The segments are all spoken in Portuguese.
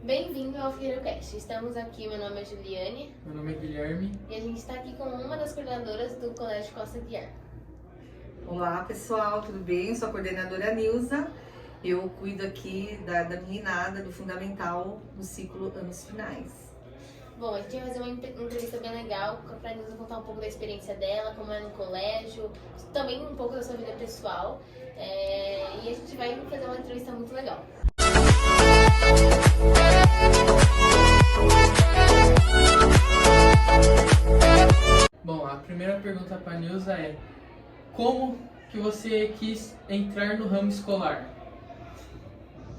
Bem-vindo ao FigueiroCast. Estamos aqui, meu nome é Juliane. Meu nome é Guilherme. E a gente está aqui com uma das coordenadoras do Colégio Costa Guiar. Olá pessoal, tudo bem? Sou a coordenadora Nilza. Eu cuido aqui da meninada do Fundamental no ciclo Anos Finais. Bom, a gente vai fazer uma entrevista bem legal para a Nilza contar um pouco da experiência dela, como é no colégio, também um pouco da sua vida pessoal. E a gente vai fazer uma entrevista muito legal. Bom, a primeira pergunta para a Nilza é: como que você quis entrar no ramo escolar?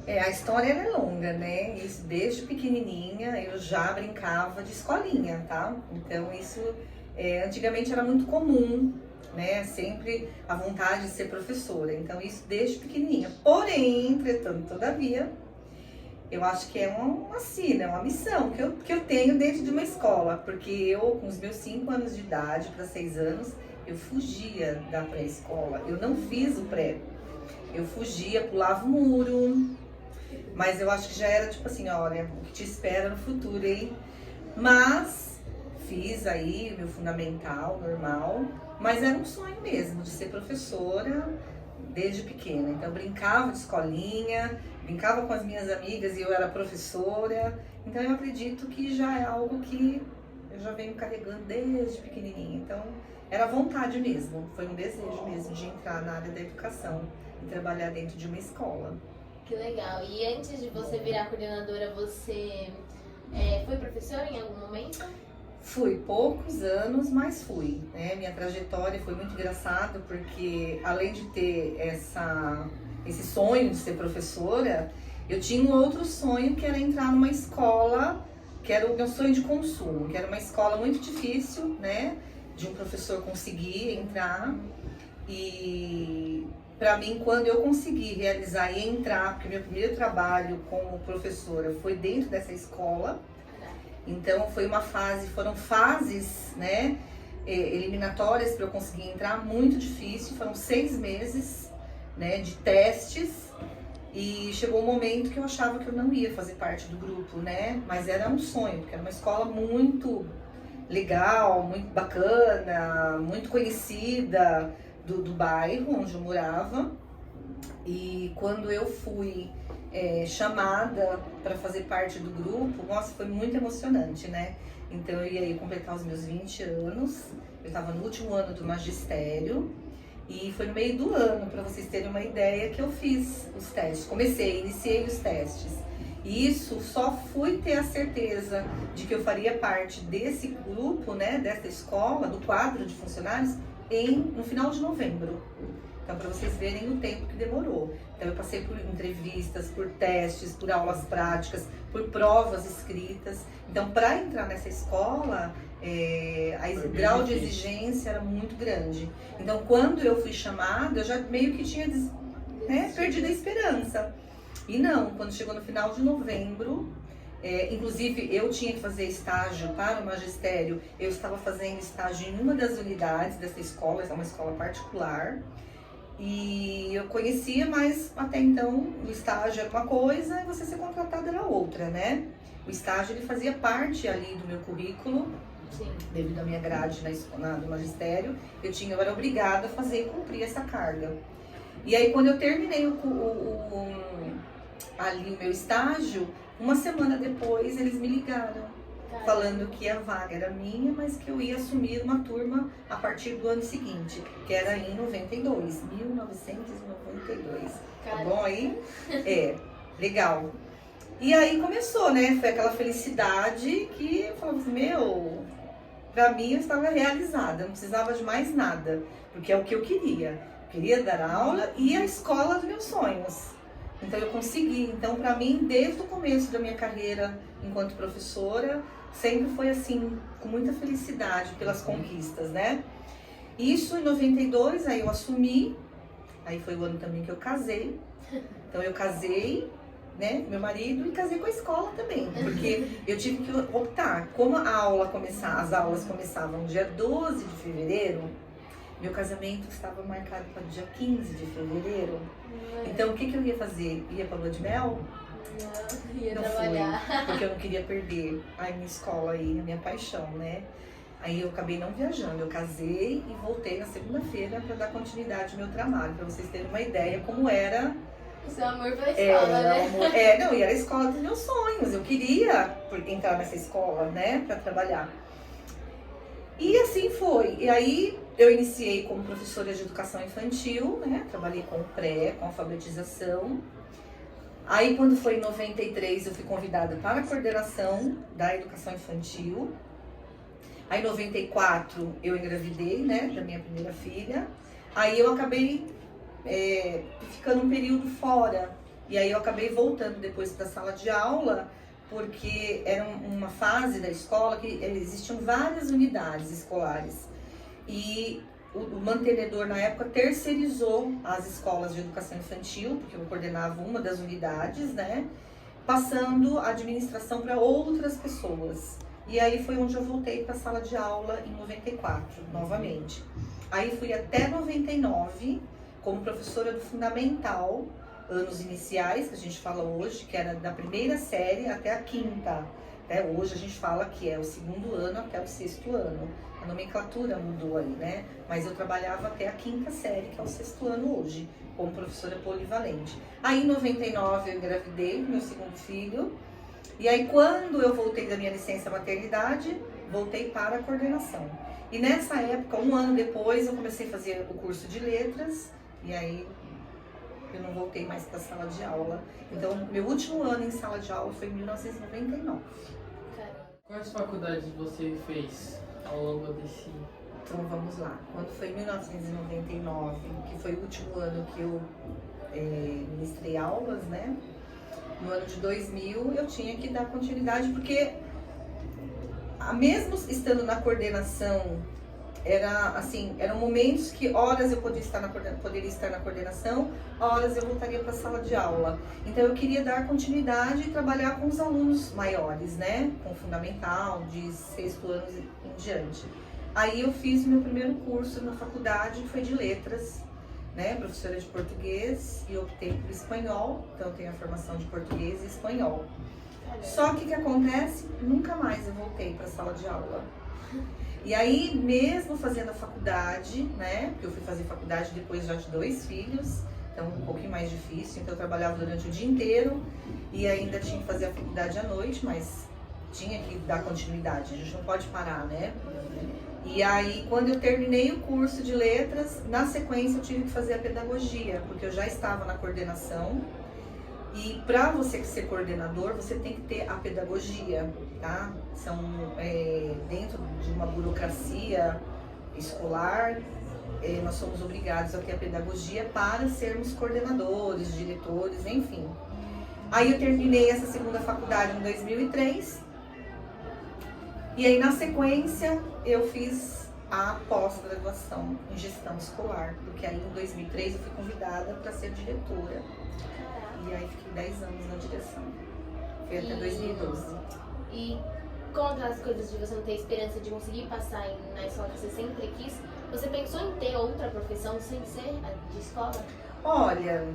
A história é longa, né? Isso desde pequenininha eu já brincava de escolinha, tá? Então isso antigamente era muito comum, né? Sempre a vontade de ser professora. Então isso desde pequenininha. Porém, entretanto, todavia, eu acho que é uma sina, uma missão que eu tenho dentro de uma escola. Porque eu, com os meus 5 anos de idade para 6 anos, eu fugia da pré-escola. Eu não fiz o pré. Eu fugia, pulava o muro. Mas eu acho que já era tipo assim, olha, o que te espera no futuro, hein? Mas fiz aí o meu fundamental, normal. Mas era um sonho mesmo, de ser professora desde pequena. Então eu brincava de escolinha, brincava com as minhas amigas e eu era professora. Então eu acredito que já é algo que eu já venho carregando desde pequenininha. Então era vontade mesmo, foi um desejo mesmo de entrar na área da educação e trabalhar dentro de uma escola. Que legal. E antes de você virar coordenadora, você foi professora em algum momento? Fui poucos anos, mas fui, né? Minha trajetória foi muito engraçada porque além de ter esse sonho de ser professora, eu tinha um outro sonho que era entrar numa escola, que era o meu sonho de consumo, que era uma escola muito difícil, né? De um professor conseguir entrar. E para mim, quando eu consegui realizar e entrar, porque meu primeiro trabalho como professora foi dentro dessa escola, então foram fases, né, eliminatórias para eu conseguir entrar, muito difícil, foram 6 meses, né, de testes, e chegou um momento que eu achava que eu não ia fazer parte do grupo, né, mas era um sonho, porque era uma escola muito legal, muito bacana, muito conhecida, do bairro onde eu morava. E quando eu fui chamada para fazer parte do grupo, nossa, foi muito emocionante, né? Então eu ia completar os meus 20 anos, eu estava no último ano do magistério e foi no meio do ano, para vocês terem uma ideia, que eu fiz os testes, iniciei os testes. E isso só fui ter a certeza de que eu faria parte desse grupo, né, dessa escola, do quadro de funcionários, no final de novembro. Então, para vocês verem o tempo que demorou. Então, eu passei por entrevistas, por testes, por aulas práticas, por provas escritas. Então, para entrar nessa escola, o grau de exigência era muito grande. Então, quando eu fui chamada, eu já meio que tinha perdido a esperança. E não, quando chegou no final de novembro, inclusive eu tinha que fazer estágio para o magistério, eu estava fazendo estágio em uma das unidades dessa escola, essa é uma escola particular, e eu conhecia, mas até então o estágio era uma coisa e você ser contratada era outra, né? O estágio ele fazia parte ali do meu currículo. Sim. Devido à minha grade do magistério, eu era obrigada a fazer e cumprir essa carga. E aí quando eu terminei ali o meu estágio, uma semana depois eles me ligaram, falando que a vaga era minha, mas que eu ia assumir uma turma a partir do ano seguinte, que era em 1992. Tá bom aí? Legal. E aí começou, né? Foi aquela felicidade que eu falava assim, pra mim eu estava realizada, não precisava de mais nada, porque é o que eu queria. Eu queria dar aula e a escola dos meus sonhos. Então eu consegui. Então para mim, desde o começo da minha carreira enquanto professora, sempre foi assim, com muita felicidade pelas conquistas, né? Isso em 92, aí eu assumi, aí foi o ano também que eu casei. Então eu casei, né, meu marido, e casei com a escola também, porque eu tive que optar. Como as aulas começavam dia 12 de fevereiro, meu casamento estava marcado para o dia 15 de fevereiro. Então, o que eu ia fazer? Ia para lua de mel? Não, ia Não trabalhar. fui, porque eu não queria perder a minha escola aí, a minha paixão, né? Aí eu acabei não viajando, eu casei e voltei na segunda-feira para dar continuidade ao meu trabalho, para vocês terem uma ideia como era. O seu amor pela escola, né? Não, e era a escola dos meus sonhos, eu queria entrar nessa escola, né, para trabalhar. E assim foi, e aí eu iniciei como professora de educação infantil, né, trabalhei com pré, com alfabetização. Aí quando foi em 93 eu fui convidada para a coordenação da educação infantil. Aí em 94 eu engravidei, né, da minha primeira filha. Aí eu acabei ficando um período fora. E aí eu acabei voltando depois da sala de aula, porque era uma fase da escola que existiam várias unidades escolares. E o mantenedor na época terceirizou as escolas de educação infantil, porque eu coordenava uma das unidades, né, passando a administração para outras pessoas. E aí foi onde eu voltei para a sala de aula em 94, novamente. Aí fui até 99 como professora do fundamental, anos iniciais, que a gente fala hoje, que era da primeira série até a quinta. Hoje a gente fala que é o segundo ano até o sexto ano. A nomenclatura mudou aí, né? Mas eu trabalhava até a quinta série, que é o sexto ano hoje, como professora polivalente. Aí em 99 eu engravidei meu segundo filho. E aí quando eu voltei da minha licença maternidade, voltei para a coordenação. E nessa época, um ano depois, eu comecei a fazer o curso de letras. E aí eu não voltei mais para a sala de aula. Então, meu último ano em sala de aula foi em 1999. Quais faculdades você fez ao longo desse... Então, vamos lá. Quando foi em 1999, que foi o último ano que eu ministrei aulas, né? No ano de 2000, eu tinha que dar continuidade, porque mesmo estando na coordenação, eram momentos que horas eu poderia estar na coordenação, horas eu voltaria para a sala de aula. Então eu queria dar continuidade e trabalhar com os alunos maiores, né? Com fundamental, de sexto ano em diante. Aí eu fiz meu primeiro curso na faculdade, que foi de letras, né? Professora de português, e optei por espanhol, então eu tenho a formação de português e espanhol. Só que o que acontece? Nunca mais eu voltei para a sala de aula. E aí, mesmo fazendo a faculdade, né, porque eu fui fazer faculdade depois já de 2 filhos, então um pouquinho mais difícil, então eu trabalhava durante o dia inteiro e ainda tinha que fazer a faculdade à noite, mas tinha que dar continuidade, a gente não pode parar, né? E aí, quando eu terminei o curso de letras, na sequência eu tive que fazer a pedagogia, porque eu já estava na coordenação. E para você ser coordenador, você tem que ter a pedagogia, tá? São dentro de uma burocracia escolar, nós somos obrigados a ter a pedagogia para sermos coordenadores, diretores, enfim. Aí eu terminei essa segunda faculdade em 2003. E aí na sequência eu fiz a pós-graduação em gestão escolar, porque aí em 2003 eu fui convidada para ser diretora. E aí fiquei 10 anos na direção. Foi até 2012. E contra as coisas de você não ter esperança de conseguir passar na escola que você sempre quis, você pensou em ter outra profissão sem ser a de escola? Olha,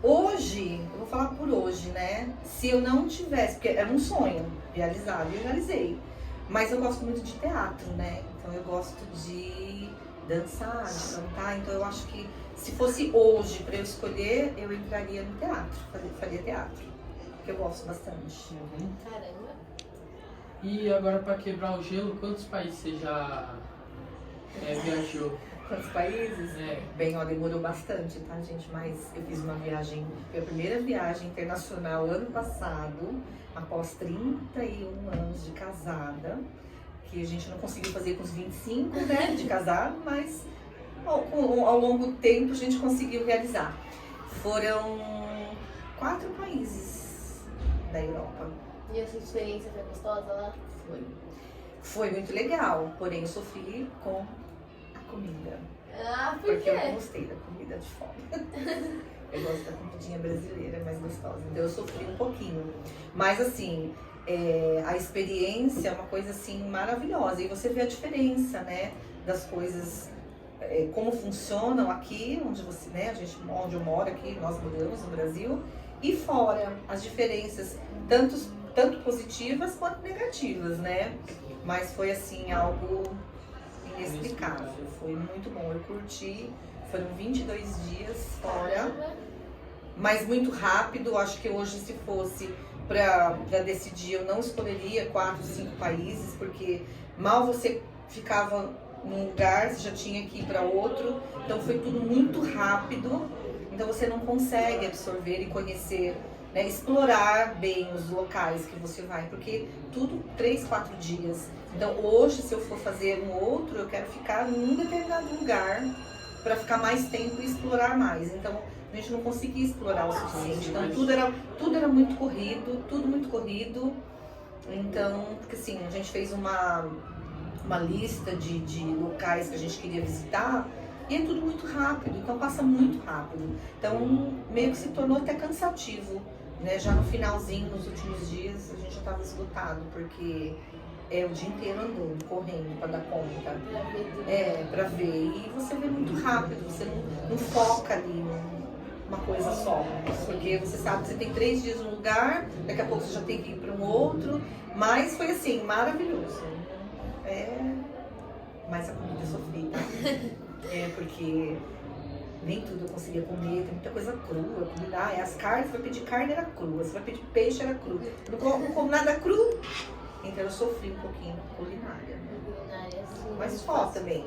hoje, eu vou falar por hoje, né? Se eu não tivesse, porque era um sonho realizado e eu realizei. Mas eu gosto muito de teatro, né? Então eu gosto de dançar, de cantar. Então eu acho que se fosse hoje para eu escolher, eu entraria no teatro, faria teatro, que eu gosto bastante. Caramba! E agora, para quebrar o gelo, quantos países você já viajou? Quantos países? Bem, ó, demorou bastante, tá, gente? Mas eu fiz uma viagem, foi a primeira viagem internacional ano passado, após 31 anos de casada, que a gente não conseguiu fazer com os 25, né, de casado, mas ao longo do tempo a gente conseguiu realizar. Foram 4 países da Europa. E a sua experiência foi gostosa lá? Foi muito legal, porém eu sofri com a comida. Ah, por Porque eu quê? não gostei da comida de fora. Eu gosto da comidinha brasileira, mais gostosa. Então eu sofri um pouquinho. Mas assim, a experiência é uma coisa assim maravilhosa. E você vê a diferença, né, das coisas, como funcionam aqui, onde você, né, onde eu moro aqui, nós moramos no Brasil, e fora as diferenças, tanto positivas quanto negativas, né? Mas foi assim, algo inexplicável, foi muito bom, eu curti, foram 22 dias fora, mas muito rápido. Acho que hoje, se fosse para decidir, eu não escolheria 4, 5 países, porque mal você ficava num lugar, você já tinha que ir para outro, então foi tudo muito rápido, então você não consegue absorver e conhecer, né, explorar bem os locais que você vai, porque tudo 3, 4 dias. Então hoje, se eu for fazer um outro, eu quero ficar num determinado lugar para ficar mais tempo e explorar mais. Então a gente não conseguia explorar o suficiente. Então tudo era muito corrido, tudo muito corrido. Então, porque assim, a gente fez uma lista de locais que a gente queria visitar e é tudo muito rápido, então passa muito rápido. Então meio que se tornou até cansativo, né? Já no finalzinho, nos últimos dias, a gente já estava esgotado, porque é o dia inteiro andando, correndo para dar conta. Para ver. E você vê muito rápido, você não foca ali numa coisa só. Porque você sabe que você tem 3 dias num lugar, daqui a pouco você já tem que ir para um outro. Mas foi assim, maravilhoso. Mas a comida eu sofri, tá? Porque nem tudo eu conseguia comer, tem muita coisa crua. Comida, as carnes, você vai pedir carne, era crua. Você vai pedir peixe, era cru. Eu não como nada cru. Então eu sofri um pouquinho com culinária. Culinária, sim. Mas só também.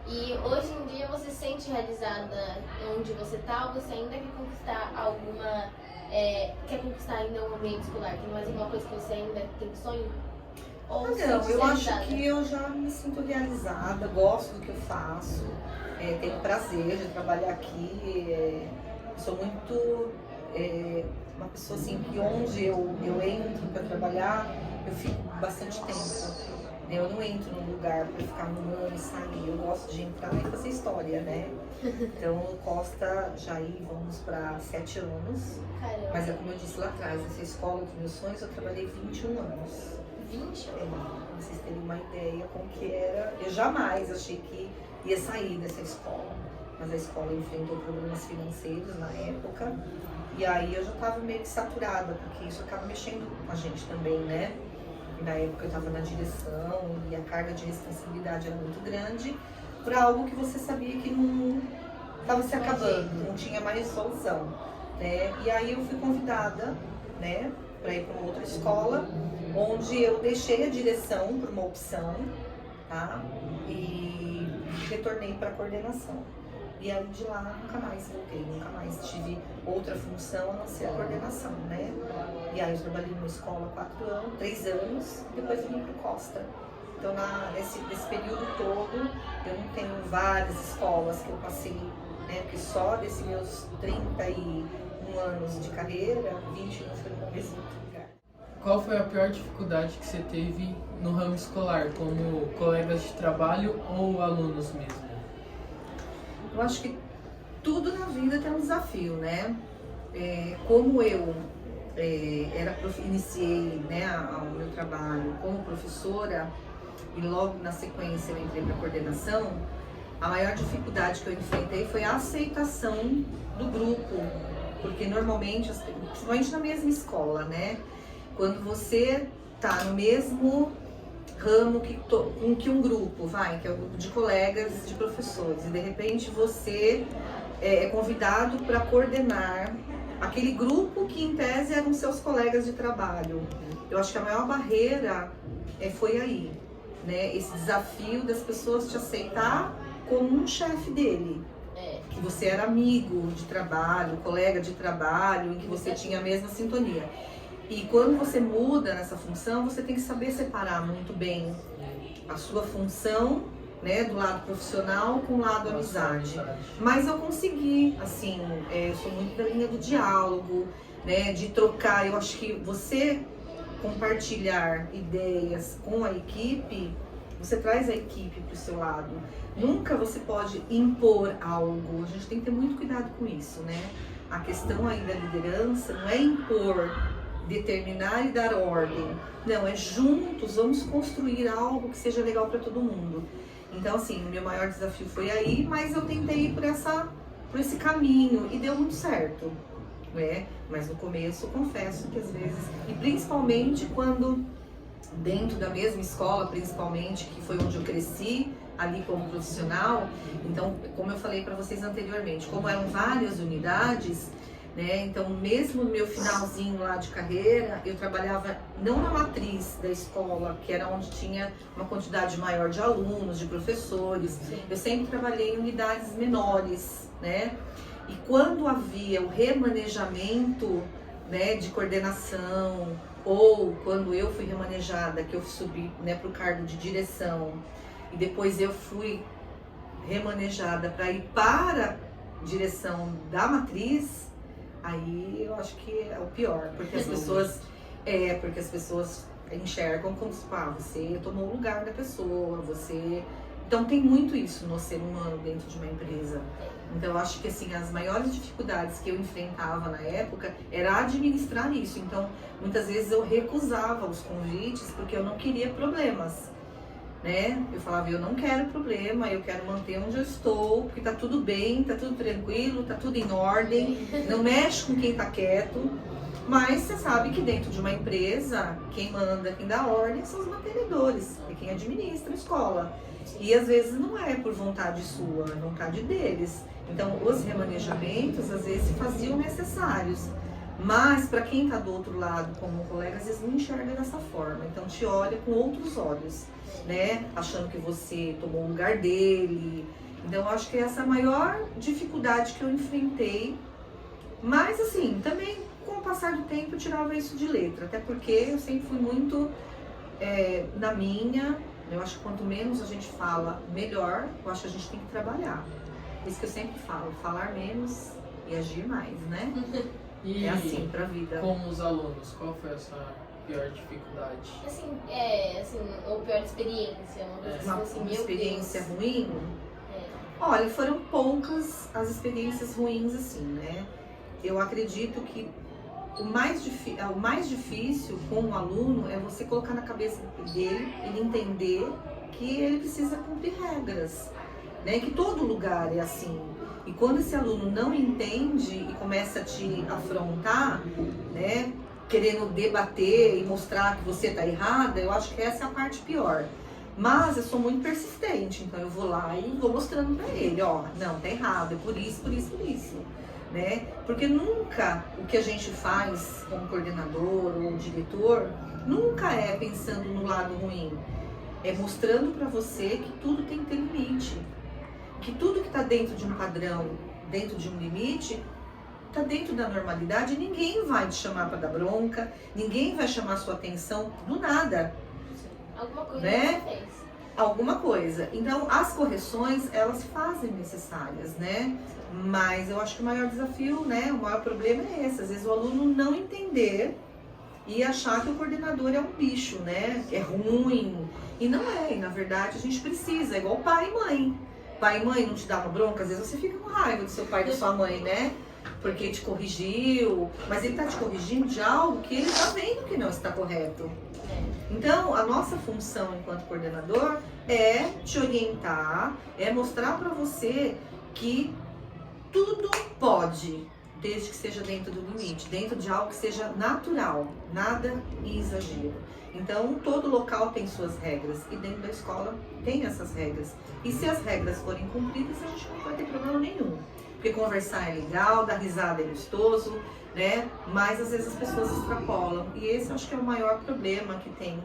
E hoje em dia você se sente realizada onde você tá, ou você ainda quer conquistar alguma... quer conquistar ainda um ambiente escolar? Tem mais alguma coisa que você ainda tem sonho? Ou Não, eu acho que eu já me sinto realizada, gosto do que eu faço, tenho prazer de trabalhar aqui, sou muito uma pessoa assim que onde eu entro para trabalhar, eu fico bastante tempo. Eu não entro num lugar para ficar um ano e sair, eu gosto de entrar e fazer história, né? Então, Costa, já vamos para 7 anos, Caramba. mas é como eu disse lá atrás, essa escola dos meus sonhos eu trabalhei 21 anos. 20? Pra vocês terem uma ideia como que era. Eu jamais achei que ia sair dessa escola, mas a escola enfrentou problemas financeiros na época, e aí eu já estava meio que saturada, porque isso acaba mexendo com a gente também, né? E na época eu estava na direção e a carga de responsabilidade era muito grande para algo que você sabia que não estava se acabando, não tinha mais solução, né? E aí eu fui convidada, né, para ir para uma outra escola, onde eu deixei a direção por uma opção, tá? E retornei para a coordenação. E aí de lá nunca mais voltei, nunca mais tive outra função a não ser a coordenação, né? E aí eu trabalhei numa escola 3 anos, depois eu vim para Costa. Então nesse período todo eu não tenho várias escolas que eu passei, né? Porque só desses meus 31 anos de carreira, 21 foi no mesmo lugar. Qual foi a pior dificuldade que você teve no ramo escolar, como colegas de trabalho ou alunos mesmo? Eu acho que tudo na vida tem um desafio, né? Como eu iniciei, né, o meu trabalho como professora e logo na sequência eu entrei para a coordenação, a maior dificuldade que eu enfrentei foi a aceitação do grupo, porque normalmente, principalmente na mesma escola, né? Quando você tá no mesmo ramo que um grupo, que é o grupo de colegas de professores, e de repente você é convidado para coordenar aquele grupo que em tese eram seus colegas de trabalho. Eu acho que a maior barreira foi aí, né? Esse desafio das pessoas te aceitar como um chefe dele, que você era amigo de trabalho, colega de trabalho, em que você tinha a mesma sintonia. E quando você muda nessa função, você tem que saber separar muito bem a sua função, né, do lado profissional com o lado amizade. Mas eu consegui, assim, eu sou muito da linha do diálogo, né, de trocar. Eu acho que você compartilhar ideias com a equipe, você traz a equipe para o seu lado. Nunca você pode impor algo, a gente tem que ter muito cuidado com isso, né? A questão aí da liderança não é impor, determinar e dar ordem. Não, é juntos, vamos construir algo que seja legal para todo mundo. Então, assim, o meu maior desafio foi aí, mas eu tentei ir por esse caminho e deu muito certo. né? Mas no começo, confesso que às vezes, e principalmente quando dentro da mesma escola, principalmente, que foi onde eu cresci, ali como profissional, então, como eu falei para vocês anteriormente, como eram várias unidades, né? Então, mesmo no meu finalzinho lá de carreira, eu trabalhava não na matriz da escola, que era onde tinha uma quantidade maior de alunos, de professores. Sim. Eu sempre trabalhei em unidades menores, né? E quando havia o remanejamento, né, de coordenação, ou quando eu fui remanejada, que eu subi, né, para o cargo de direção, e depois eu fui remanejada para ir para a direção da matriz, aí eu acho que é o pior, porque as pessoas enxergam como se, você tomou o lugar da pessoa, você... Então tem muito isso no ser humano dentro de uma empresa. Então eu acho que assim, as maiores dificuldades que eu enfrentava na época era administrar isso. Então muitas vezes eu recusava os convites porque eu não queria problemas, né? Eu falava, eu não quero problema, eu quero manter onde eu estou, porque tá tudo bem, tá tudo tranquilo, tá tudo em ordem, não mexe com quem tá quieto. Mas você sabe que dentro de uma empresa, quem manda, quem dá ordem são os mantenedores, é quem administra a escola. E às vezes não é por vontade sua, é vontade deles. Então os remanejamentos às vezes se faziam necessários. Mas para quem está do outro lado como colega, às vezes não enxerga dessa forma. Então te olha com outros olhos, né? Achando que você tomou o lugar dele. Então eu acho que essa é a maior dificuldade que eu enfrentei. Mas assim, também com o passar do tempo eu tirava isso de letra. Até porque eu sempre fui muito na minha. Eu acho que quanto menos a gente fala, melhor. Eu acho que a gente tem que trabalhar. Isso que eu sempre falo, falar menos e agir mais, né? E é assim pra vida. Com os alunos, qual foi a sua pior dificuldade? Assim, ou pior experiência, uma coisa que Uma você, meu experiência Deus. ruim? Olha, foram poucas as experiências ruins assim, né? Eu acredito que o mais difícil com o aluno é você colocar na cabeça dele, ele entender que ele precisa cumprir regras, né? Que todo lugar é assim. E quando esse aluno não entende e começa a te afrontar, né? Querendo debater e mostrar que você está errada, eu acho que essa é a parte pior. Mas eu sou muito persistente, então eu vou lá e vou mostrando para ele, ó, não, tá errado, é por isso, por isso, por isso. Né? Porque nunca o que a gente faz como coordenador ou diretor, nunca é pensando no lado ruim. É mostrando para você que tudo tem que ter limite. Que tudo que está dentro de um padrão, dentro de um limite, está dentro da normalidade e ninguém vai te chamar para dar bronca, ninguém vai chamar sua atenção do nada. Alguma coisa, né? que você fez. Alguma coisa. Então, as correções, elas fazem necessárias, né? Mas eu acho que o maior desafio, né? O maior problema é esse. Às vezes o aluno não entender e achar que o coordenador é um bicho, né? É ruim. E não é. E, na verdade, a gente precisa. É igual pai e mãe. Pai e mãe não te dá uma bronca, às vezes você fica com raiva do seu pai e da sua mãe, né? Porque te corrigiu. Mas ele tá te corrigindo de algo que ele tá vendo que não está correto. Então, a nossa função enquanto coordenador é te orientar, é mostrar para você que tudo pode, desde que seja dentro do limite, dentro de algo que seja natural, nada em exagero. Então, todo local tem suas regras e dentro da escola tem essas regras. E se as regras forem cumpridas, a gente não vai ter problema nenhum. Porque conversar é legal, dar risada é gostoso, né? Mas às vezes as pessoas extrapolam. E esse eu acho que é o maior problema que tem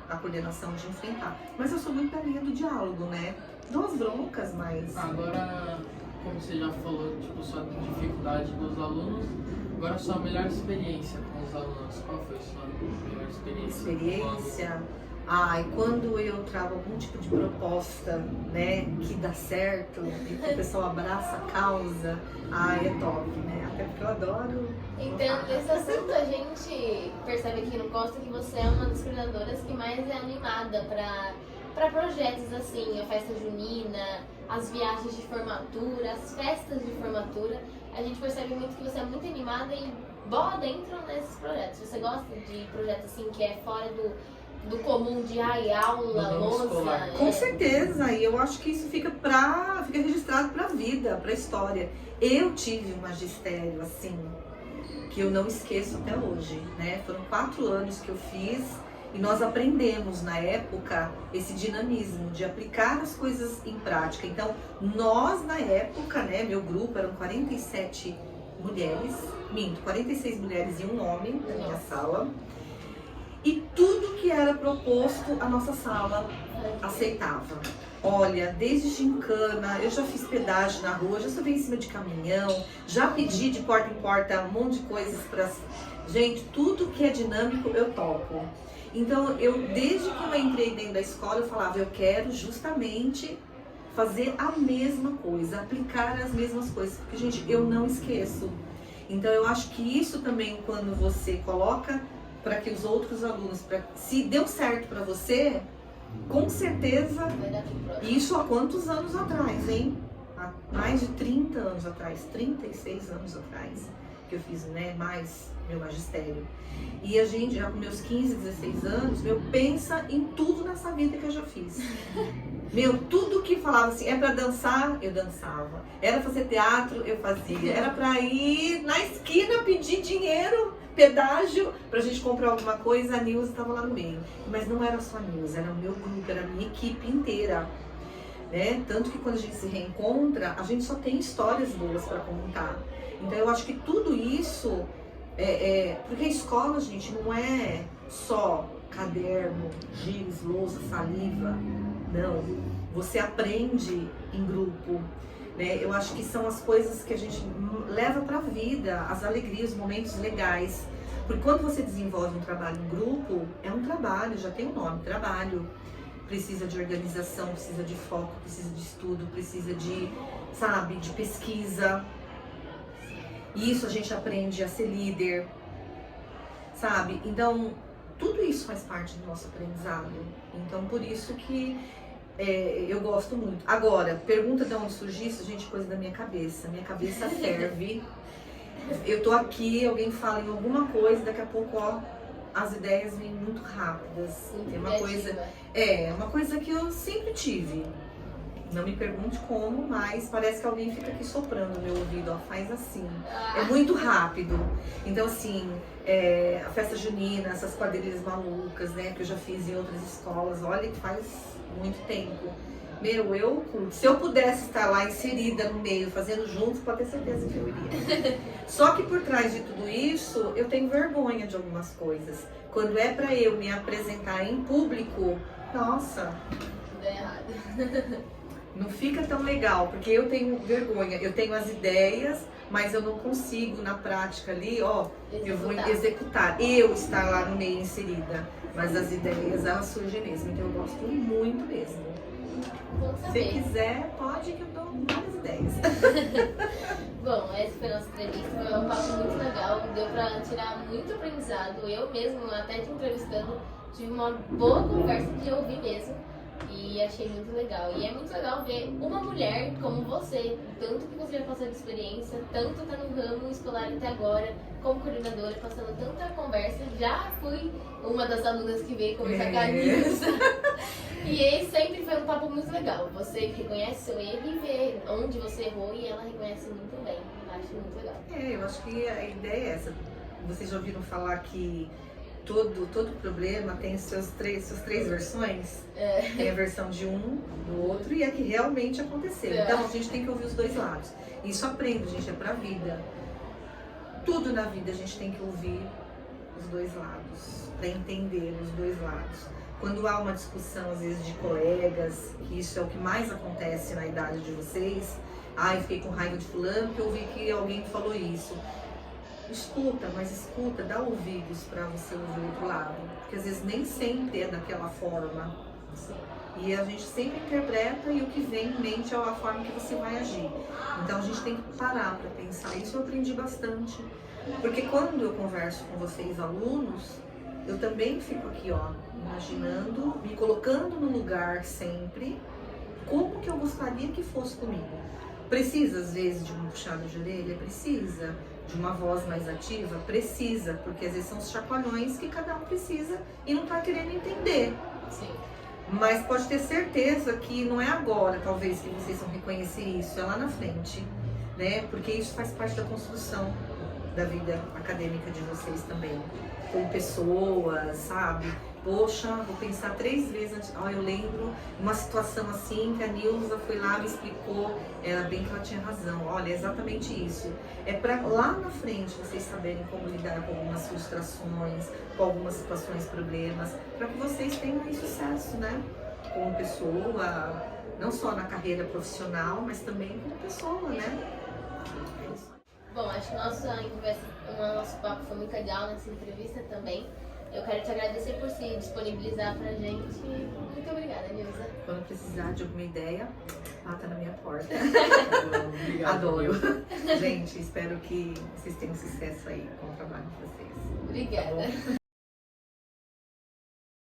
a coordenação de enfrentar. Mas eu sou muito da linha do diálogo, né? Dou as broncas, mas... Agora, como você já falou, tipo, sua dificuldade com os alunos, agora sua melhor experiência com os alunos, qual foi a sua melhor experiência? Experiência? E quando eu trago algum tipo de proposta, né, que dá certo, e que o pessoal abraça a causa, é top, né? Até porque eu adoro. Então, nesse assunto, a gente percebe aqui no Costa que você é uma das coordenadoras que mais é animada para projetos assim, a festa junina, as viagens de formatura, as festas de formatura. A gente percebe muito que você é muito animada e bola dentro nesses projetos. Você gosta de projetos assim que é fora do comum de aula, louça? Com certeza, e eu acho que isso fica registrado pra vida, pra história. Eu tive um magistério assim, que eu não esqueço até hoje, né? Foram 4 anos que eu fiz e nós aprendemos na época esse dinamismo de aplicar as coisas em prática. Então, nós na época, né, meu grupo eram 47 mulheres, 46 mulheres e um homem na minha sala. E tudo que era proposto, a nossa sala aceitava. Olha, desde gincana, eu já fiz pedágio na rua, já subi em cima de caminhão, já pedi de porta em porta um monte de coisas para... Gente, tudo que é dinâmico eu topo. Então, desde que eu entrei dentro da escola, eu falava, eu quero justamente fazer a mesma coisa, aplicar as mesmas coisas, porque, gente, eu não esqueço. Então, eu acho que isso também, quando você coloca para que os outros alunos, se deu certo para você, com certeza, isso há quantos anos atrás, hein? Há mais de 30 anos atrás, 36 anos atrás, que eu fiz, né, mais meu magistério. E a gente, já com meus 15, 16 anos, pensa em tudo nessa vida que eu já fiz. Tudo que falava assim, é pra dançar, eu dançava. Era fazer teatro, eu fazia. Era pra ir na esquina pedir dinheiro, pedágio, pra gente comprar alguma coisa, a Nilza estava lá no meio. Mas não era só a Nilza, era o meu grupo, era a minha equipe inteira. Né? Tanto que quando a gente se reencontra, a gente só tem histórias boas para contar. Então eu acho que tudo isso, porque a escola, gente, não é só caderno, giz, louça, saliva. Não, você aprende em grupo, né? Eu acho que são as coisas que a gente leva para a vida, as alegrias, os momentos legais. Porque quando você desenvolve um trabalho em grupo, é um trabalho, já tem um nome, trabalho. Precisa de organização, precisa de foco, precisa de estudo, precisa de, sabe, de pesquisa. E isso a gente aprende a ser líder, sabe? Então, tudo isso faz parte do nosso aprendizado. Então, por isso que eu gosto muito. Agora, pergunta de onde surgiu isso, gente, coisa da minha cabeça. Minha cabeça ferve. Eu tô aqui, alguém fala em alguma coisa, daqui a pouco, ó, as ideias vêm muito rápidas. É uma coisa que eu sempre tive. Não me pergunte como, mas parece que alguém fica aqui soprando no meu ouvido, ó, faz assim. É muito rápido. Então, assim, a festa junina, essas quadrilhas malucas, né, que eu já fiz em outras escolas, olha que faz muito tempo. Se eu pudesse estar lá inserida no meio, fazendo juntos, pode ter certeza que eu iria. Só que por trás de tudo isso, eu tenho vergonha de algumas coisas. Quando é pra eu me apresentar em público, nossa, tudo é errado. Não fica tão legal, porque eu tenho vergonha, eu tenho as ideias, mas eu não consigo na prática ali, ó, eu vou executar, eu estar lá no meio inserida, mas as ideias, elas surgem mesmo, então eu gosto muito mesmo. Se quiser, pode que eu dou várias ideias. Bom, essa foi a nossa entrevista, foi um papo muito legal, deu pra tirar muito aprendizado, eu mesmo, até te entrevistando, tive uma boa conversa de ouvir mesmo. E achei muito legal. E é muito legal ver uma mulher como você, tanto que você já passou de experiência, tanto tá no ramo escolar até agora, como coordenadora, passando tanta conversa. Já fui uma das alunas que veio conversar com a Nilza. E esse sempre foi um papo muito legal. Você reconhece seu erro e vê onde você errou e ela reconhece muito bem. Acho muito legal. Eu acho que a ideia é essa. Vocês já ouviram falar que todo problema tem suas três versões. Tem a versão de um, do outro e a que realmente aconteceu. Então a gente tem que ouvir os dois lados. Isso aprende, gente, é pra vida. Tudo na vida a gente tem que ouvir os dois lados, para entender os dois lados. Quando há uma discussão, às vezes, de colegas, que isso é o que mais acontece na idade de vocês, eu fiquei com raiva de fulano porque eu ouvi que alguém falou isso. Escuta, mas escuta, dá ouvidos para você ouvir o outro lado. Porque às vezes nem sempre é daquela forma. E a gente sempre interpreta e o que vem em mente é a forma que você vai agir. Então a gente tem que parar para pensar. Isso eu aprendi bastante. Porque quando eu converso com vocês, alunos, eu também fico aqui, ó, imaginando, me colocando no lugar sempre, como que eu gostaria que fosse comigo. Precisa, às vezes, de uma puxada de orelha? Precisa. De uma voz mais ativa? Precisa, porque às vezes são os chacoalhões que cada um precisa e não tá querendo entender. Sim. Mas pode ter certeza que não é agora, talvez, que vocês vão reconhecer isso, é lá na frente, né? Porque isso faz parte da construção. da vida acadêmica de vocês também, como pessoas, sabe? Poxa, vou pensar 3 vezes antes. Ó, eu lembro uma situação assim que a Nilza foi lá, me explicou, era bem que ela tinha razão. Olha, é exatamente isso. É para lá na frente vocês saberem como lidar com algumas frustrações, com algumas situações, problemas, para que vocês tenham aí sucesso, né? Como pessoa, não só na carreira profissional, mas também como pessoa, né? Bom, acho que nosso papo foi muito legal nessa entrevista também. Eu quero te agradecer por se disponibilizar pra gente. Muito obrigada, Nilza. Quando precisar de alguma ideia, bata na minha porta. Obrigado. Adoro. Gente, espero que vocês tenham sucesso aí com o trabalho de vocês. Obrigada.